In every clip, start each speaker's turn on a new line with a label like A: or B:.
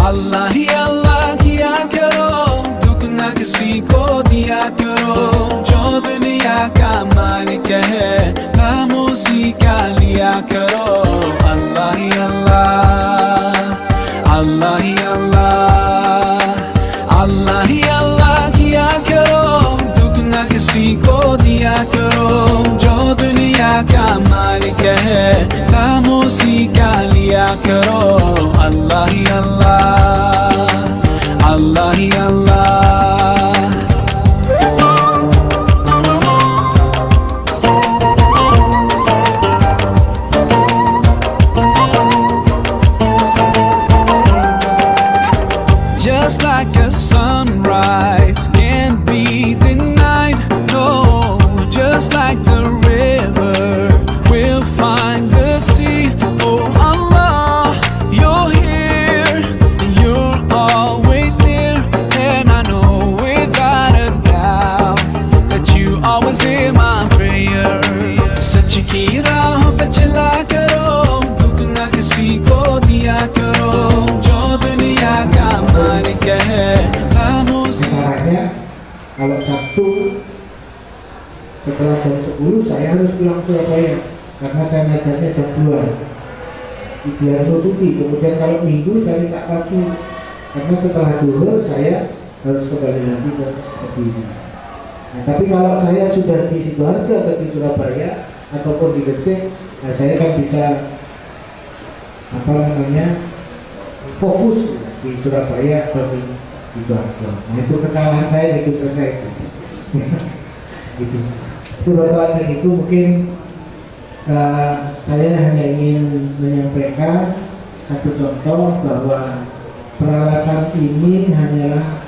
A: अल्लाह ही अल्लाह किया करो, दुख न किसी को दिया करो। जो दुनिया का मालिक है, नाम उसी का लिया करो। अल्लाह ही अल्लाह, अल्लाह ही अल्लाह, अल्लाह ही अल्लाह किया करो, दुख न किसी को दिया करो। जो दुनिया का मालिक है, नाम उसी का लिया करो। अल्लाह ही अल्लाह, अल्लाह ही अल्लाह। Just like a sunrise can't be denied, no. Just like the river will find the sea. Oh Allah, you're here, you're always near, and I know without a doubt that you always hear my prayer. सच की राह पे चला करो, दुख न किसी को दिया करो। जो दुनिया का मालिक है, नाम उसी।
B: Kalau Sabtu setelah jam 10 saya harus pulang Surabaya karena saya ngajarnya jam 2 biar nututi. Kemudian kalau Minggu saya minta pagi karena setelah duhur saya harus kembali lagi ke Kediri. Nah, tapi kalau saya sudah di Sidoarjo atau di Surabaya ataupun di Gresik, nah saya kan bisa fokus di Surabaya atau di Sidoarjo. Nah itu kekalahan saya, itu selesai. Gitu. Itu Bapak dan Ibu, mungkin saya hanya ingin menyampaikan satu contoh bahwa peralatan ini hanyalah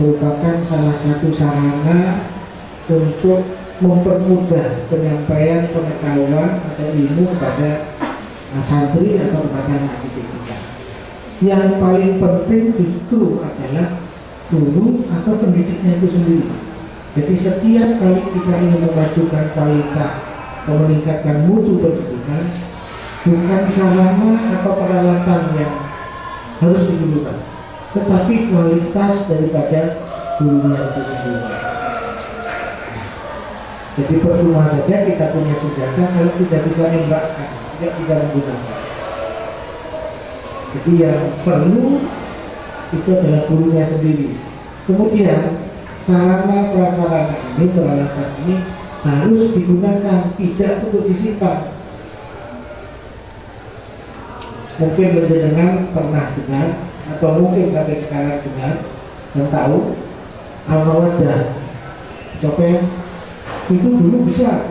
B: merupakan salah satu sarana untuk mempermudah penyampaian pengetahuan atau ilmu kepada santri atau kepada anak didik kita. Yang paling penting justru adalah guru atau pendidiknya itu sendiri. Jadi setiap kali kita ingin memajukan kualitas, meningkatkan mutu pendidikan, bukan sarana atau peralatan yang harus digunakan, tetapi kualitas daripada gurunya itu sendiri. Jadi percuma saja kita punya senjata kalau tidak bisa menembakkan, tidak bisa menggunakan. Jadi yang perlu itu adalah gurunya sendiri. Kemudian sarana prasarana ini, peralatan ini harus digunakan, tidak untuk disimpan. Mungkin menjenengan pernah dengar atau mungkin sampai sekarang dengar dan tahu Al-Mawaddah Copeng itu dulu besar,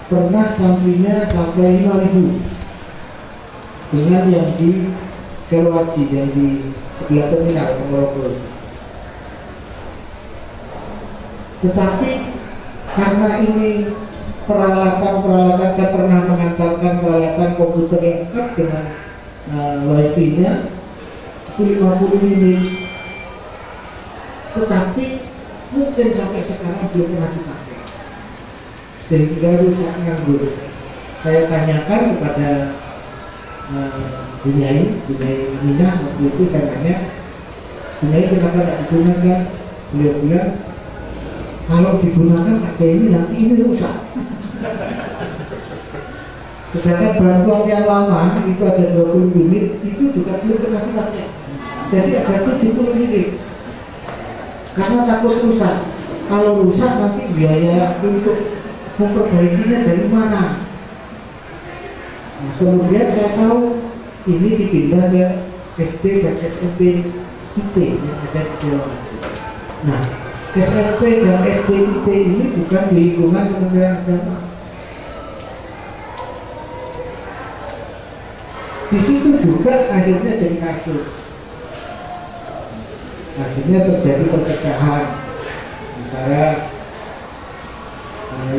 B: pernah santrinya sampai 5.000 dengan yang di Selowaji, yang di sebelah terminal Ponorogo. Tetapi karena ini peralatan saya pernah mengantarkan peralatan komputer lengkap dengan wifi-nya itu 50 unit, tetapi mungkin sampai sekarang belum pernah dipakai sehingga rusak nganggur. Saya tanyakan kepada Bunyai Aminah waktu itu, saya tanya, Bunyai kenapa tidak digunakan? Beliau bilang, kalau digunakan aja ini nanti ini rusak. Sedangkan bantuan yang lama itu ada 20 unit, itu juga belum pernah dipakai. Jadi ada 70 unit. Karena takut rusak. Kalau rusak nanti biaya untuk memperbaikinya dari mana? Nah, kemudian saya tahu ini dipindah ke SD dan SMP IT yang ada di Selowaji. Nah, SMP dan SD IT ini bukan di lingkungan Kementerian Agama. Di situ juga akhirnya jadi kasus. Akhirnya terjadi perpecahan antara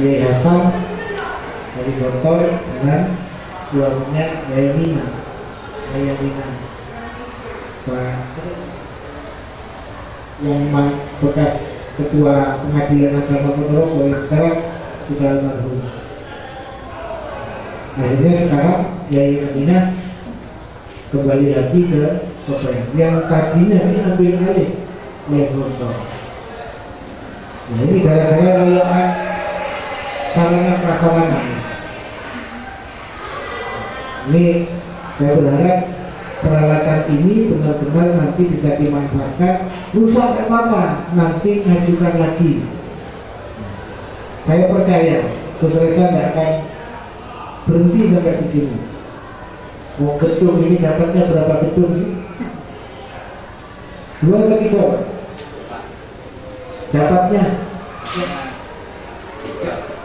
B: Yai Hasan dari Gontor dengan suaminya Yai Mina. Yang bekas ketua pengadilan agama Ponorogo yang sekarang sudah almarhum. Akhirnya sekarang Yai Mina kembali lagi ke Sopen yang tadinya diambil alih oleh Gontor. Nah, ini gara-gara layakan sarana prasarana. Ini saya berharap peralatan ini benar-benar nanti bisa dimanfaatkan. Rusak apa nanti ngajukan lagi. Saya percaya Gus Reza tidak akan berhenti sampai di sini. Mau gedung ini dapatnya berapa gedung sih? 2 atau 3? Dapatnya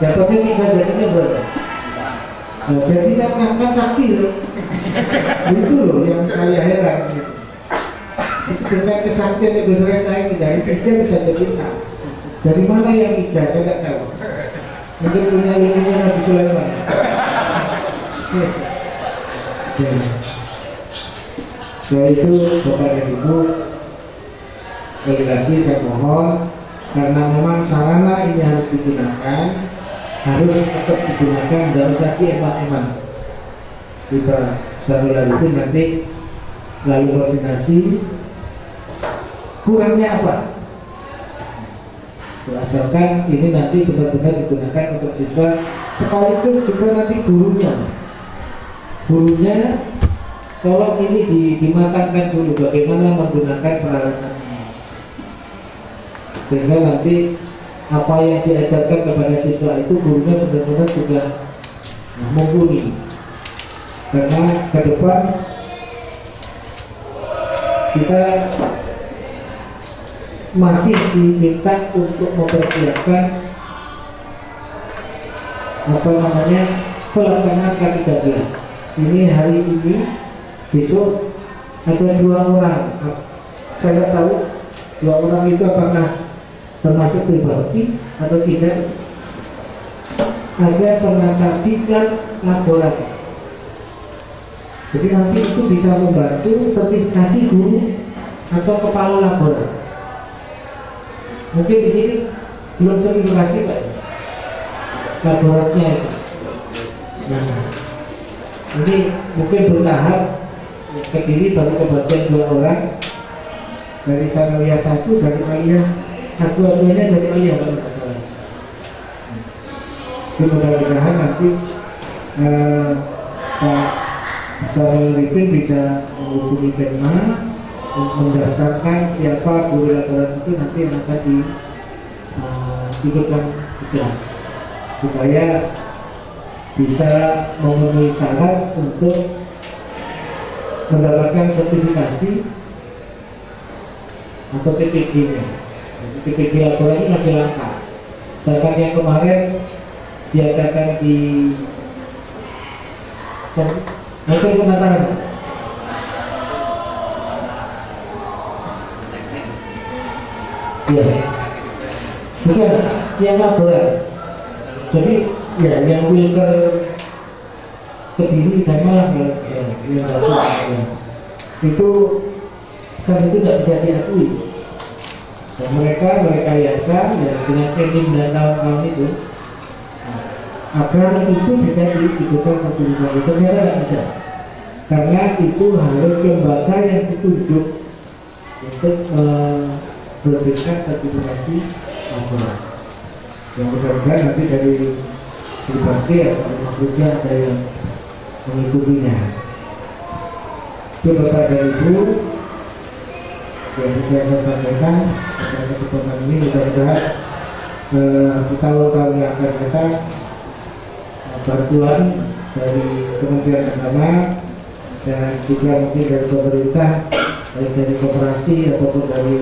B: 3, jadinya berapa? Nah, jadi kan sakti loh. Itu loh yang saya heran gitu. Dengan kesaktian Gus Reza ini dari 3 bisa jadi 6. Dari mana yang 3 saya tidak tahu. Mungkin punya ilmunya Nabi Sulaiman. Ya itu Bapak dan Ibu, sekali lagi saya mohon, karena memang sarana ini harus digunakan, harus tetap digunakan, dan usah eman-eman. Kita selalu itu nanti selalu koordinasi. Kurangnya apa? Asalkan ini nanti benar-benar digunakan untuk siswa, sekaligus juga nanti gurunya tolong ini dimatangkan dulu bagaimana menggunakan peralatan ini, sehingga nanti apa yang diajarkan kepada siswa itu gurunya benar-benar sudah mumpuni. Karena ke depan kita masih diminta untuk mempersiapkan pelaksanaan K13. Ini hari ini, besok ada 2 orang. Saya tahu 2 orang itu apakah termasuk pribadi atau tidak. Ada penata diklat laboratorium. Jadi nanti itu bisa membantu sertifikasi guru atau kepala laboratorium. Mungkin di sini belum sertifikasi Pak laboratoriumnya itu. Nah, ini mungkin bertahap ke diri baru kebagian 2 orang dari Sanawiyah 1 dari Aliyah, dua-duanya dari Aliyah kalau tidak salah. Itu mudah-mudahan nanti Pak Ustadz Ripin bisa menghubungi Penma mendaftarkan siapa guru laboratorium itu nanti yang akan diikutkan juga, supaya bisa memenuhi syarat untuk mendapatkan sertifikasi atau TPG-nya. TPG laboratorium ini masih langka. Sedangkan yang kemarin diadakan di Hotel Penataran. Ya, bukan yang laboratorium. Jadi ya yang Wilker Kediri dan Malang ya, itu kan itu tidak bisa diakui. Dan mereka rekayasa ya dengan training dan tahun-tahun itu agar itu bisa diikutkan satu lembaga, ternyata tidak bisa, karena itu harus lembaga yang ditunjuk untuk memberikan sertifikasi laboratorium. Yang mudah-mudahan nanti dari Sri Bakti atau manusia ada yang mengikutinya. Itu Bapak dan Ibu yang bisa saya sampaikan pada kesempatan ini. Mudah-mudahan di tahun-tahun yang akan datang bantuan dari Kementerian Agama dan juga mungkin dari pemerintah, baik dari koperasi ataupun dari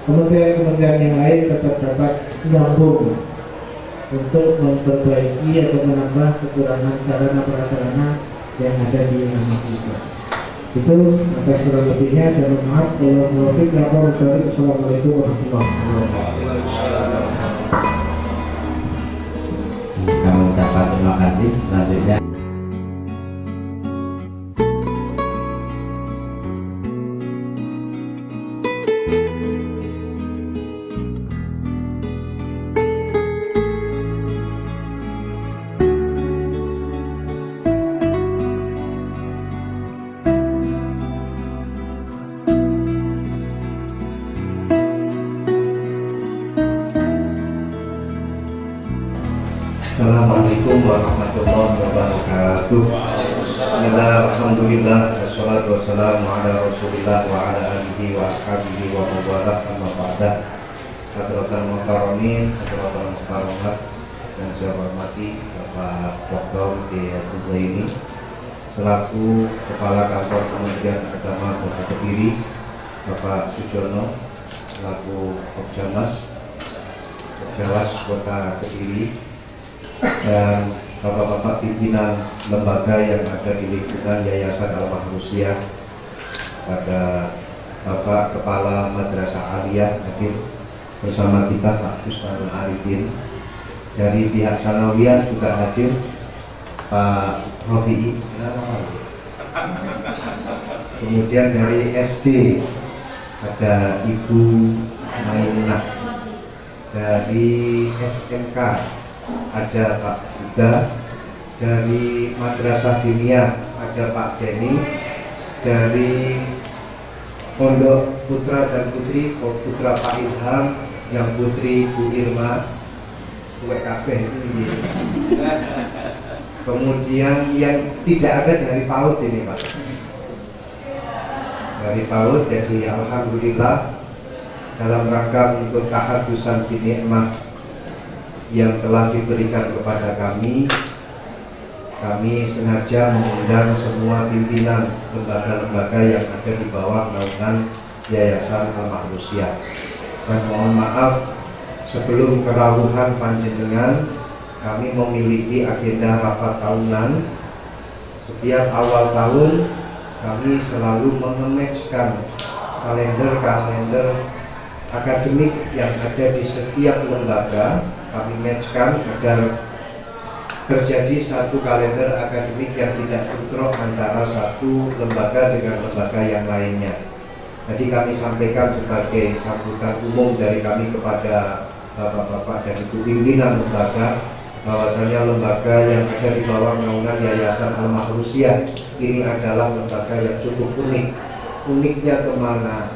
B: kementerian-kementerian yang lain tetap dapat nyambung untuk memperbaiki atau menambah kekurangan sarana prasarana yang ada di nama kita. Itu atas kurang lebihnya saya mohon maaf. Kalau muwafiq lapor dari Assalamualaikum warahmatullahi wabarakatuh.
C: Kami ucapkan terima kasih. Selanjutnya
D: Assalamualaikum warahmatullahi wabarakatuh. Bismillah, alhamdulillah, wassalatu wassalamu ala rasulillah wa ala alihi wa ashabihi wa mawalah amma ba'da. Hadratan muhtaromin, hadratan muhtaromat, dan saya hormati Bapak Dr. Haji Zaini selaku Kepala Kantor Kementerian Agama Kota Kediri, Bapak Sujono selaku Kopjamas Kota Kediri, dan bapak-bapak pimpinan lembaga yang ada di lingkungan Yayasan Al-Mahrusyah, pada Bapak Kepala Madrasah Aliyah hadir bersama kita, Pak Usmanul Arifin. Dari pihak Sanawiyah juga hadir Pak Rofi'i. Kemudian dari SD ada Ibu Maimunah. Dari SMK ada Pak Buddha. Dari Madrasah Diniyah ada Pak Denny. Dari Pondok Putra dan Putri, Putra Pak Ilham, yang putri Bu Irma, suwek kabeh itu. Kemudian yang tidak ada dari PAUD ini, Pak. Dari PAUD, jadi alhamdulillah dalam rangka untuk tahadusan binikmah yang telah diberikan kepada kami sengaja mengundang semua pimpinan lembaga-lembaga yang ada di bawah naungan Yayasan Al-Mahrusyah. Dan mohon maaf, sebelum kerawuhan panjenengan, kami memiliki agenda rapat tahunan. Setiap awal tahun kami selalu mengematchkan kalender-kalender akademik yang ada di setiap lembaga. Kami matchkan agar terjadi satu kalender akademik yang tidak bentrok antara satu lembaga dengan lembaga yang lainnya. Jadi kami sampaikan sebagai sambutan umum dari kami kepada bapak-bapak dan ibu pimpinan lembaga, bahwasanya lembaga yang ada di bawah naungan Yayasan Al-Mahrusyah ini adalah lembaga yang cukup unik. Uniknya kemana?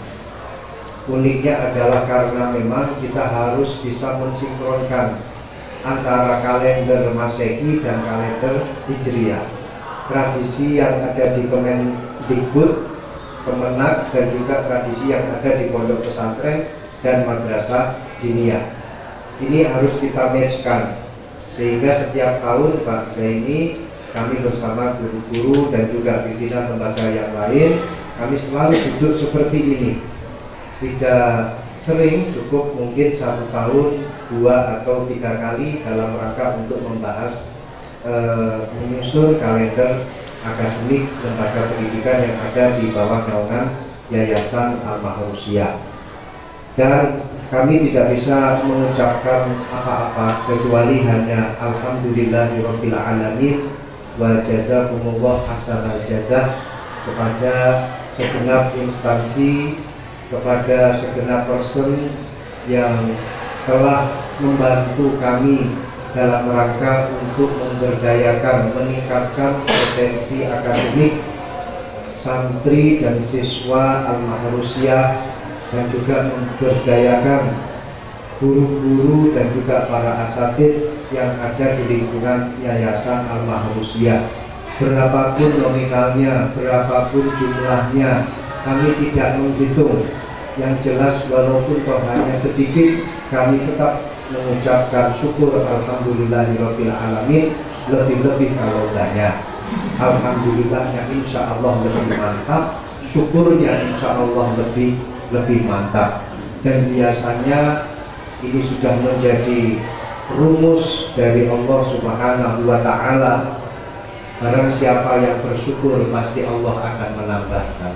D: Uniknya adalah karena memang kita harus bisa mensinkronkan antara kalender Masehi dan kalender Hijriah. Tradisi yang ada di Kemendikbud, Kemenak, dan juga tradisi yang ada di pondok pesantren dan madrasah diniyah. Ini harus kita matchkan, sehingga setiap tahun Pak Zaini, kami bersama guru-guru dan juga pimpinan lembaga yang lain, kami selalu duduk seperti ini. Tidak sering, cukup mungkin 1 tahun 2 atau 3 kali dalam rangka untuk membahas menyusun kalender akademik lembaga pendidikan yang ada di bawah naungan Yayasan Al-Mahrusyah. Dan kami tidak bisa mengucapkan apa-apa kecuali hanya alhamdulillahirabbil alamin wa jazakumullah ahsanal jazaa kepada segenap instansi, kepada segenap person yang telah membantu kami dalam rangka untuk memberdayakan, meningkatkan potensi akademik santri dan siswa Al-Mahrusyah, dan juga memberdayakan guru-guru dan juga para asatidz yang ada di lingkungan Yayasan Al-Mahrusyah. Berapapun nominalnya, berapapun jumlahnya, kami tidak menghitung. Yang jelas walaupun toh hanya sedikit, kami tetap mengucapkan syukur alhamdulillahirabbil alamin, lebih-lebih kalau banyak. Alhamdulillahnya insya Allah lebih mantap, syukurnya insya Allah lebih mantap. Dan biasanya ini sudah menjadi rumus dari Allah Subhanahu wa ta'ala, Barang siapa yang bersyukur pasti Allah akan menambahkan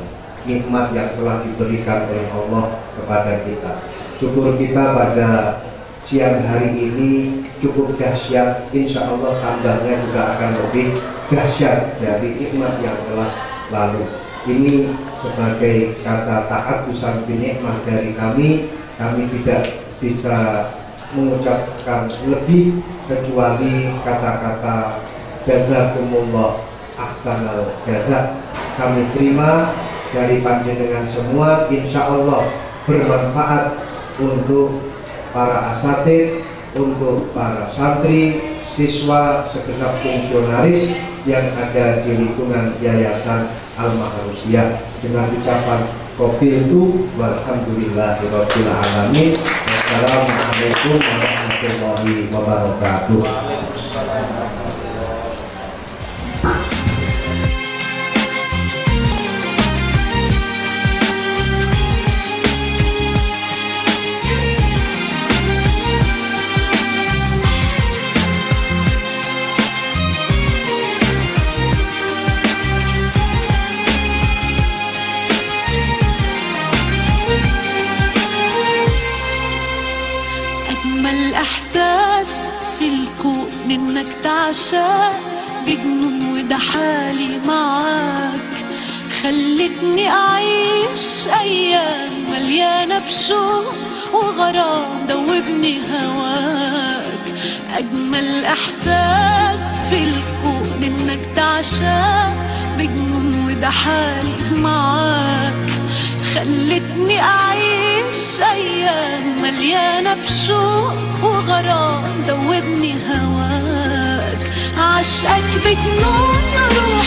D: nikmat yang telah diberikan oleh Allah kepada kita. Syukur kita pada siang hari ini cukup dahsyat, insya Allah tambahnya juga akan lebih dahsyat dari nikmat yang telah lalu. Ini sebagai kata ta'adusan binikmah dari kami tidak bisa mengucapkan lebih kecuali kata-kata jazakumullah ahsanal jaza. Kami terima dari panjenengan semua, insya Allah bermanfaat untuk para asatid, untuk para santri, siswa, segenap fungsionaris yang ada di lingkungan Yayasan Al-Maharusiyah. Dengan ucapan qabiltu walhamdulillahirabbil alamin. Wassalamualaikum warahmatullahi wabarakatuh.
E: أجمل إحساس في الكون إنك تعشق بجنون، وده حالي معاك. خلتني أعيش أيام مليانة بشوق وغرام، دوبني هواك. أجمل إحساس في الكون إنك تعشق بجنون، وده حالي معاك. خلتني أعيش أيام مليانة بشوق وغرام، دوبني هواك. عشقك بجنون روح